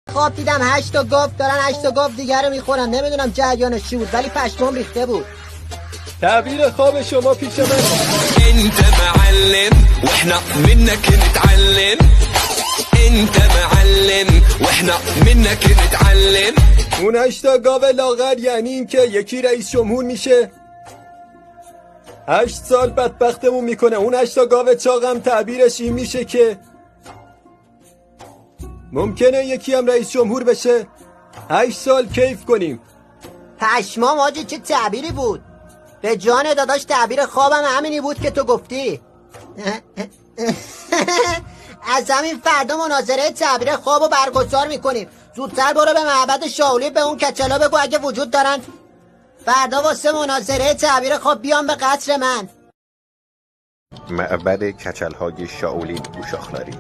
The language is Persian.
خواب دیدم 8 تا گاو دارن 8 تا گاو دیگر رو میخورن. نمیدونم جریانش چی بود ولی پشمام ریخته بود. تعبیر خواب شما پیش من. انت معلم واحنا منك نتعلم. انت معلم واحنا منك نتعلم. اون 8 تا گاو لاغر یعنی این که یکی رئیس جمهور میشه 8 سال بدبختمون میکنه. اون 8 تا گاو چاقم تعبیرش این میشه که ممکنه یکی هم رئیس جمهور بشه 8 سال کیف کنیم. پشمام آجی چه تعبیری بود. به جان داداش تعبیر خوابم همینی بود که تو گفتی. از همین فردا مناظره تعبیر خوابو برگزار میکنیم. زودتر برو به معبد شاولی به اون کچلا بگو اگه وجود دارن فردا واسه مناظره تعبیر خواب بیان به قصر من. معبد کچل‌های شاولین گوشاخلاری.